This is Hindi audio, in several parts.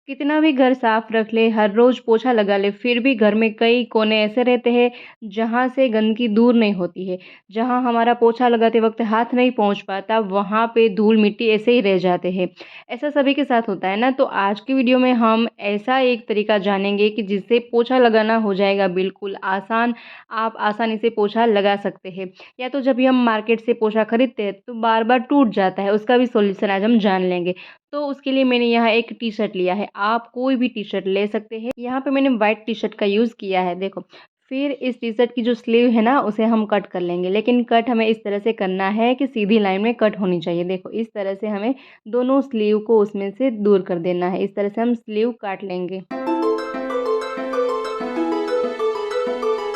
कितना भी घर साफ रख ले, हर रोज़ पोछा लगा ले, फिर भी घर में कई कोने ऐसे रहते हैं जहाँ से गंदगी दूर नहीं होती है। जहाँ हमारा पोछा लगाते वक़्त हाथ नहीं पहुँच पाता, वहाँ पे धूल-मिट्टी ऐसे ही रह जाते हैं। ऐसा सभी के साथ होता है ना, तो आज की वीडियो में हम ऐसा एक तरीका जानेंगे कि जिससे पोछा लगाना हो जाएगा बिल्कुल आसान। आप आसानी से पोछा लगा सकते हैं। या तो जब भी हम मार्केट से पोछा खरीदते हैं, तो बार-बार टूट जाता है, उसका भी सॉल्यूशन आज हम जान लेंगे। तो उसके लिए मैंने यहाँ एक टी-शर्ट लिया है। आप कोई भी टी-शर्ट ले सकते हैं। यहाँ पे मैंने व्हाइट टी-शर्ट का यूज़ किया है, देखो। फिर इस टी-शर्ट की जो स्लीव है ना, उसे हम कट कर लेंगे। लेकिन कट हमें इस तरह से करना है कि सीधी लाइन में कट होनी चाहिए। देखो, इस तरह से हमें दोनों स्लीव को उसमें से दूर कर देना है। इस तरह से हम स्लीव काट लेंगे।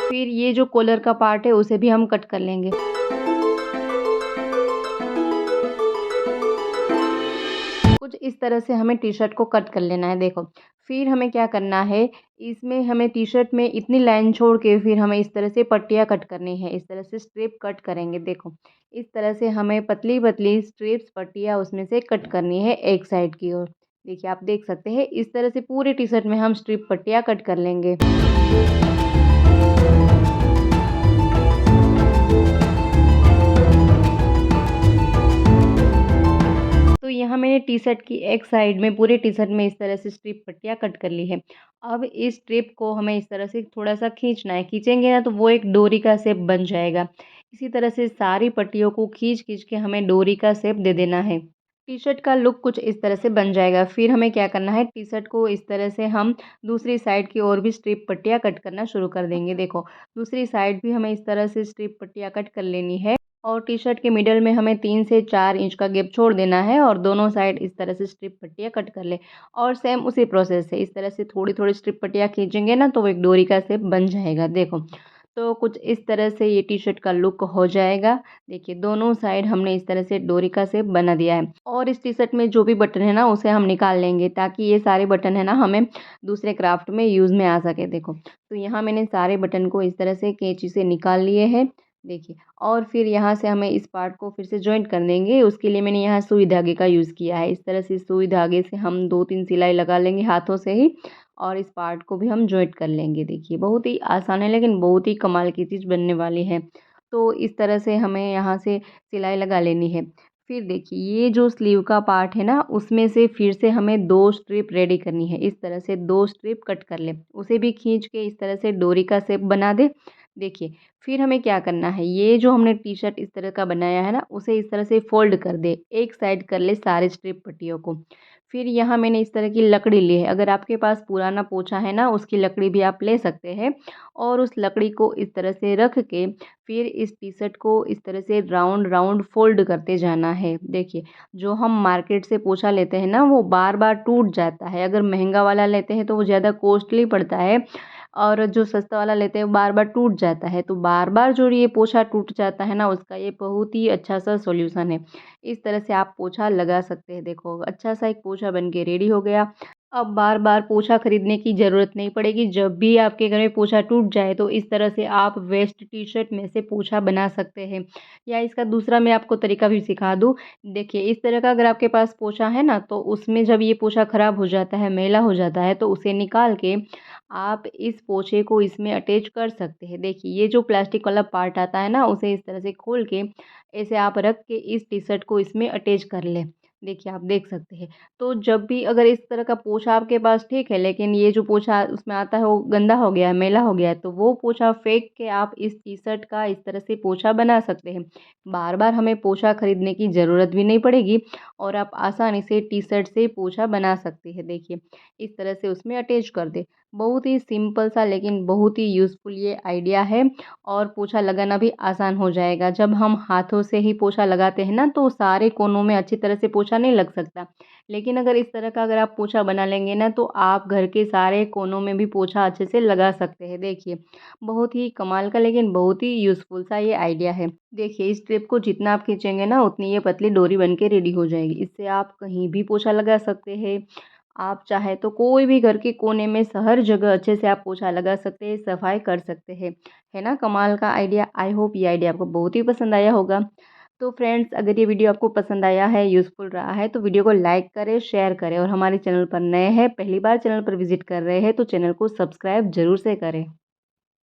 फिर ये जो कॉलर का पार्ट है, उसे भी हम कट कर लेंगे। कुछ इस तरह से हमें टी-शर्ट को कट कर लेना है, देखो। फिर हमें क्या करना है, इसमें हमें टी-शर्ट में इतनी लाइन छोड़ के फिर हमें इस तरह से पट्टियाँ कट करनी है। इस तरह से स्ट्रिप कट करेंगे, देखो। इस तरह से हमें पतली-पतली स्ट्रिप्स पट्टियाँ उसमें से कट करनी है एक साइड की ओर। देखिए, आप देख सकते हैं इस तरह से पूरे टी-शर्ट में हम स्ट्रिप पट्टियाँ कट कर लेंगे। तो यहाँ मैंने टी-शर्ट की एक साइड में पूरे टी-शर्ट में इस तरह से स्ट्रिप पट्टियाँ कट कर ली है। अब इस स्ट्रिप को हमें इस तरह से थोड़ा-सा खींचना है। खींचेंगे ना तो वो एक डोरी का शेप बन जाएगा। इसी तरह से सारी पट्टियों को खींच-खींच के हमें डोरी का शेप दे देना है। टी-शर्ट का लुक कुछ इस तरह से बन जाएगा। फिर हमें क्या करना है, टी-शर्ट को इस तरह से हम दूसरी साइड की ओर भी स्ट्रिप पट्टियाँ कट करना शुरू कर देंगे। देखो, दूसरी साइड भी हमें इस तरह से स्ट्रिप पट्टियाँ कट कर लेनी है। और टी-शर्ट के मिडल में हमें 3 से 4 इंच का गैप छोड़ देना है और दोनों साइड इस तरह से स्ट्रिप पट्टियाँ कट कर लें। और सेम उसी प्रोसेस से इस तरह से थोड़ी-थोड़ी स्ट्रिप पट्टियाँ खींचेंगे ना तो वो एक डोरी का शेप बन जाएगा, देखो। तो कुछ इस तरह से ये टी-शर्ट का लुक हो जाएगा। देखिए, दोनों साइड हमने इस तरह से डोरी का शेप बना दिया है। और इस टी-शर्ट में जो भी बटन है ना, उसे हम निकाल लेंगे ताकि ये सारे बटन है ना हमें दूसरे क्राफ्ट में यूज़ में आ सके, देखो। तो यहाँ मैंने सारे बटन को इस तरह से कैंची से निकाल लिए हैं, देखिए। और फिर यहाँ से हमें इस पार्ट को फिर से जॉइंट कर देंगे। उसके लिए मैंने यहाँ सुई धागे का यूज़ किया है। इस तरह से सुई धागे से हम 2-3 सिलाई लगा लेंगे हाथों से ही और इस पार्ट को भी हम जॉइंट कर लेंगे। देखिए, बहुत ही आसान है लेकिन बहुत ही कमाल की चीज़ बनने वाली है। तो इस तरह से हमें यहाँ से सिलाई लगा लेनी है। फिर देखिए, ये जो स्लीव का पार्ट है ना, उसमें से फिर से हमें 2 स्ट्रिप रेडी करनी है। इस तरह से 2 स्ट्रिप कट कर लें। उसे भी खींच के इस तरह से डोरी का शेप बना दें। देखिए, फिर हमें क्या करना है, ये जो हमने टी-शर्ट इस तरह का बनाया है ना, उसे इस तरह से फ़ोल्ड कर दें। एक साइड कर लें सारे स्ट्रिप पट्टियों को। फिर यहाँ मैंने इस तरह की लकड़ी ली है। अगर आपके पास पुराना पोंछा है ना, उसकी लकड़ी भी आप ले सकते हैं। और उस लकड़ी को इस तरह से रख के फिर इस टी-शर्ट को इस तरह से राउंड-राउंड फ़ोल्ड करते जाना है। देखिए, जो हम मार्केट से पोंछा लेते हैं ना, वो बार-बार टूट जाता है। अगर महँगा वाला लेते हैं तो वो ज़्यादा कॉस्टली पड़ता है और जो सस्ता वाला लेते हैं वो बार-बार टूट जाता है। तो बार-बार जो ये पोंछा टूट जाता है ना, उसका ये बहुत ही अच्छा-सा सॉल्यूशन है। इस तरह से आप पोंछा लगा सकते हैं। देखो, अच्छा-सा एक पोंछा बन के रेडी हो गया। अब बार-बार पोंछा खरीदने की ज़रूरत नहीं पड़ेगी। जब भी आपके घर में पोंछा टूट जाए तो इस तरह से आप वेस्ट टी-शर्ट में से पोंछा बना सकते हैं। या इसका दूसरा मैं आपको तरीका भी सिखा दूँ। देखिए, इस तरह का अगर आपके पास पोंछा है ना, तो उसमें जब ये पोंछा खराब हो जाता है, मैला हो जाता है, तो उसे निकाल के आप इस पोंछे को इसमें अटैच कर सकते हैं। देखिए, ये जो प्लास्टिक वाला पार्ट आता है ना, उसे इस तरह से खोल के ऐसे आप रख के इस टी-शर्ट को इसमें अटैच कर लें। देखिए, आप देख सकते हैं। तो जब भी अगर इस तरह का पोंछा आपके पास ठीक है, लेकिन ये जो पोंछा उसमें आता है वो गंदा हो गया है, मैला हो गया है, तो वो पोंछा फेंक के आप इस टी-शर्ट का इस तरह से पोंछा बना सकते हैं। बार-बार हमें पोंछा खरीदने की ज़रूरत भी नहीं पड़ेगी और आप आसानी से टी-शर्ट से पोंछा बना सकते हैं। देखिए, इस तरह से उसमें अटैच कर दें। बहुत ही सिंपल सा लेकिन बहुत ही यूज़फुल ये आइडिया है और पोंछा लगाना भी आसान हो जाएगा। जब हम हाथों से ही पोंछा लगाते हैं ना, तो सारे कोनों में अच्छी तरह से पोंछा नहीं लग सकता। लेकिन अगर इस तरह का अगर आप पोंछा बना लेंगे ना, तो आप घर के सारे कोनों में भी पोंछा अच्छे से लगा सकते हैं। देखिए, बहुत ही कमाल का लेकिन बहुत ही यूज़फुल सा ये आइडिया है। देखिए, इस टेप को जितना आप खींचेंगे ना, उतनी ये पतली डोरी बन के रेडी हो जाएगी। इससे आप कहीं भी पोंछा लगा सकते हैं। आप चाहे तो कोई भी घर के कोने में हर जगह अच्छे से आप पोछा लगा सकते हैं, सफाई कर सकते हैं। है ना कमाल का आइडिया? आई होप ये आइडिया आपको बहुत ही पसंद आया होगा। तो फ्रेंड्स, अगर ये वीडियो आपको पसंद आया है, यूज़फुल रहा है, तो वीडियो को लाइक करें, शेयर करें और हमारे चैनल पर नए हैं, पहली बार चैनल पर विज़िट कर रहे हैं, तो चैनल को सब्सक्राइब ज़रूर से करें।